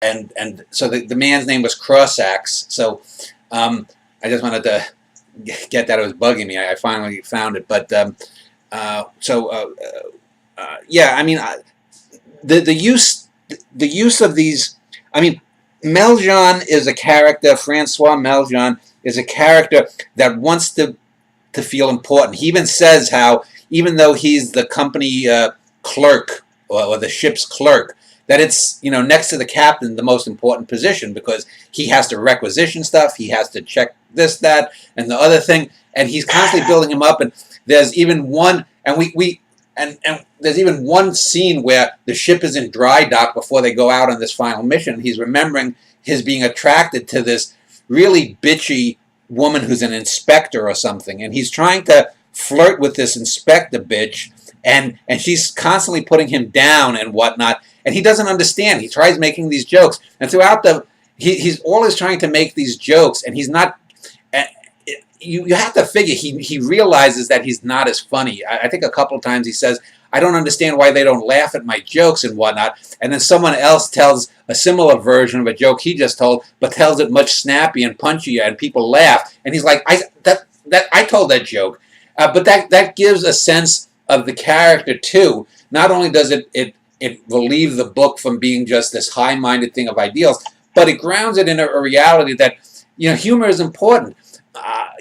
and so the man's name was Crossax. So I just wanted to get that. It was bugging me. I finally found it. But yeah, I mean, the use of these. I mean, Mel John is a character. Francois Mel John is a character that wants to feel important. He even says how, even though he's the company clerk or the ship's clerk, that it's, you know, next to the captain, the most important position, because he has to requisition stuff, he has to check this, that, and the other thing, and he's constantly building him up. And there's even one, and there's even one scene where the ship is in dry dock before they go out on this final mission. He's remembering his being attracted to this really bitchy woman who's an inspector or something, and he's trying to flirt with this inspector bitch, and she's constantly putting him down and whatnot, and he doesn't understand. He tries making these jokes, and throughout he's always trying to make these jokes, and he's not. You have to figure he realizes that he's not as funny. I think a couple of times he says, "I don't understand why they don't laugh at my jokes and whatnot," and then someone else tells a similar version of a joke he just told, but tells it much snappy and punchier, and people laugh, and he's like, I told that joke," but that gives a sense of the character too. Not only does it relieve the book from being just this high-minded thing of ideals, but it grounds it in a reality that, you know, humor is important.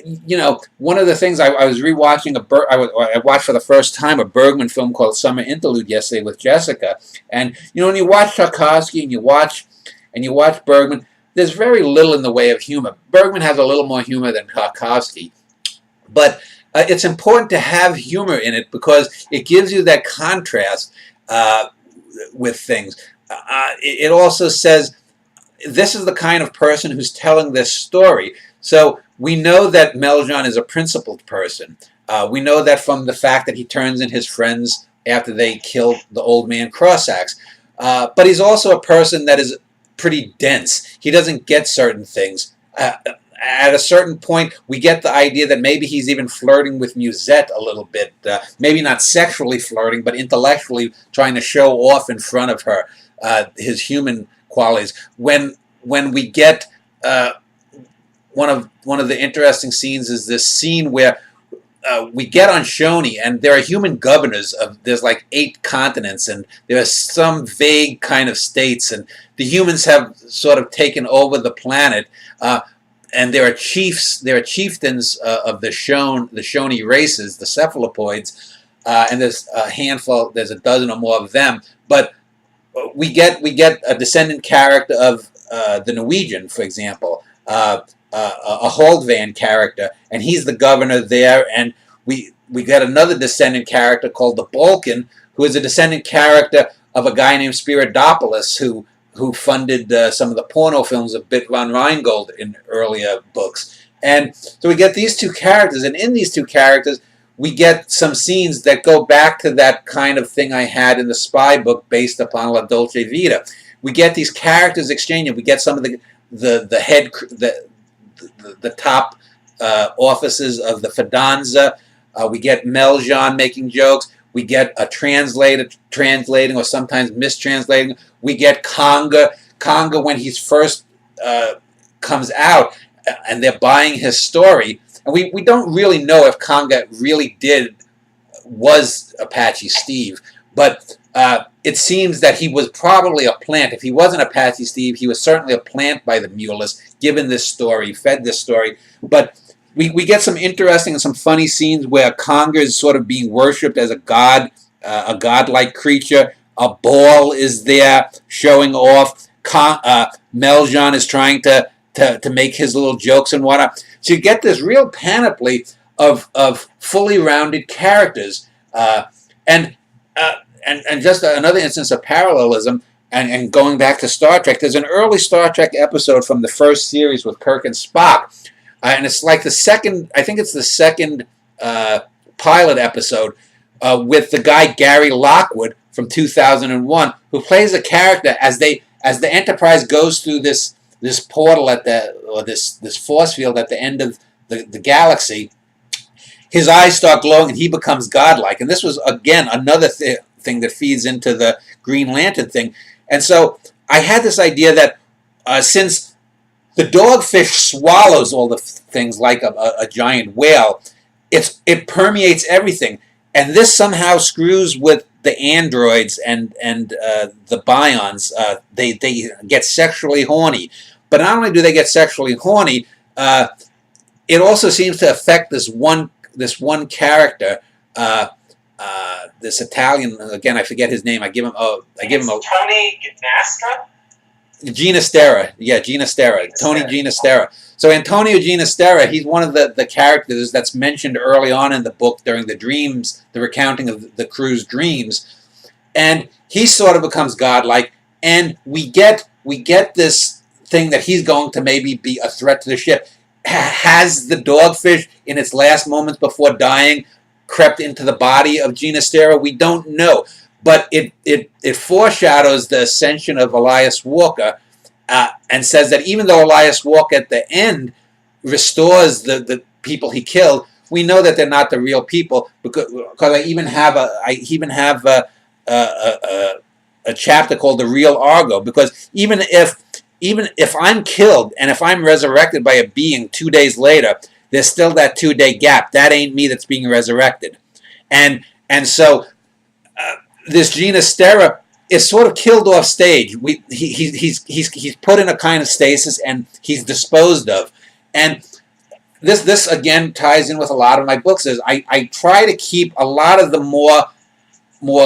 You know, one of the things I was rewatching I watched for the first time a Bergman film called Summer Interlude yesterday with Jessica, and you know, when you watch Tarkovsky and you watch Bergman, there's very little in the way of humor. Bergman has a little more humor than Tarkovsky, but it's important to have humor in it because it gives you that contrast with things. It also says this is the kind of person who's telling this story. So we know that Mel John is a principled person. We know that from the fact that he turns in his friends after they kill the old man Crossax. But he's also a person that is pretty dense. He doesn't get certain things. At a certain point, we get the idea that maybe he's even flirting with Musette a little bit. Maybe not sexually flirting, but intellectually trying to show off in front of her his human qualities. When we get one of the interesting scenes is this scene where we get on Shoni, and there are human governors of, there's like 8 continents, and there are some vague kind of states, and the humans have sort of taken over the planet, and there are chieftains of the Shoni races, the cephalopods, and there's a handful, there's a dozen or more of them, but we get a descendant character of the Norwegian, for example, a Holdvan character, and he's the governor there, and we get another descendant character called the Vulcan, who is a descendant character of a guy named Spiridopoulos, who funded some of the porno films of Bit von Rheingold in earlier books. And so we get these 2 characters, and in these 2 characters, we get some scenes that go back to that kind of thing I had in the spy book based upon La Dolce Vita. We get these characters exchanging. We get some of the top offices of the Fidanza. We get Mel John making jokes. We get a translator translating or sometimes mistranslating. We get Conga when he's first comes out and they're buying his story. And we don't really know if Conga really was Apache Steve, but it seems that he was probably a plant. If he wasn't Apache Steve, he was certainly a plant by the Mulists, given this story, fed this story. But we get some interesting and some funny scenes where Conga is sort of being worshipped as a god, a godlike creature. A ball is there showing off. Mel John is trying to make his little jokes and whatnot. So you get this real panoply of fully rounded characters. And just another instance of parallelism, and going back to Star Trek, there's an early Star Trek episode from the first series with Kirk and Spock, and it's like the second pilot episode with the guy Gary Lockwood from 2001, who plays a character as the Enterprise goes through this portal this force field at the end of the galaxy. His eyes start glowing and he becomes godlike. And this was, again, another thing that feeds into the Green Lantern thing. And so I had this idea that since the dogfish swallows all the things like a giant whale, it permeates everything, and this somehow screws with the androids and the bions. They get sexually horny, but not only do they get sexually horny, it also seems to affect this one character. This Italian, again, I forget his name. I give him a Tony Ginastra. Ginastera. Yeah, Ginastera. Tony Ginastera. So Antonio Ginastera, he's one of the characters that's mentioned early on in the book during the dreams, the recounting of the crew's dreams, and he sort of becomes godlike, and we get this thing that he's going to maybe be a threat to the ship. Has the dogfish, in its last moments before dying, crept into the body of Ginastera? We don't know. But it foreshadows the ascension of Elias Walker, and says that even though Elias Walker at the end restores the people he killed, we know that they're not the real people, because I even have a chapter called The Real Argo, because even if I'm killed and if I'm resurrected by a being 2 days later, there's still that 2-day gap. That ain't me that's being resurrected. And so this Ginastera is sort of killed off stage. He's put in a kind of stasis and he's disposed of. And this again ties in with a lot of my books. Is I try to keep a lot of the more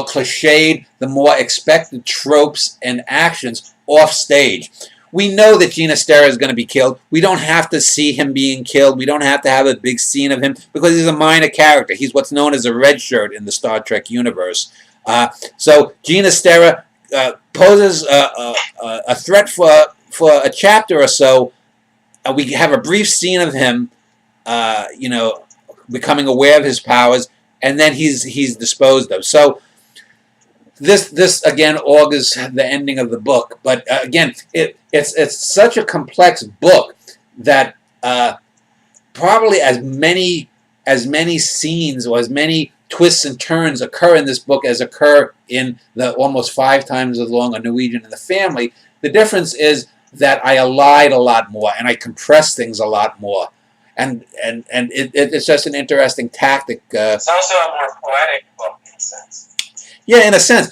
cliched, the more expected tropes and actions off stage. We know that Ginastera is going to be killed. We don't have to see him being killed. We don't have to have a big scene of him, because he's a minor character. He's what's known as a red shirt in the Star Trek universe. So Ginastera poses a threat for a chapter or so. We have a brief scene of him, becoming aware of his powers, and then he's disposed of. So this again augurs the ending of the book. But again, it's such a complex book that probably as many scenes or as many twists and turns occur in this book as occur in the almost 5 times as long A Norwegian in the Family. The difference is that I elide a lot more and I compress things a lot more, and it's just an interesting tactic. It's also a more poetic book in a sense. Yeah, in a sense.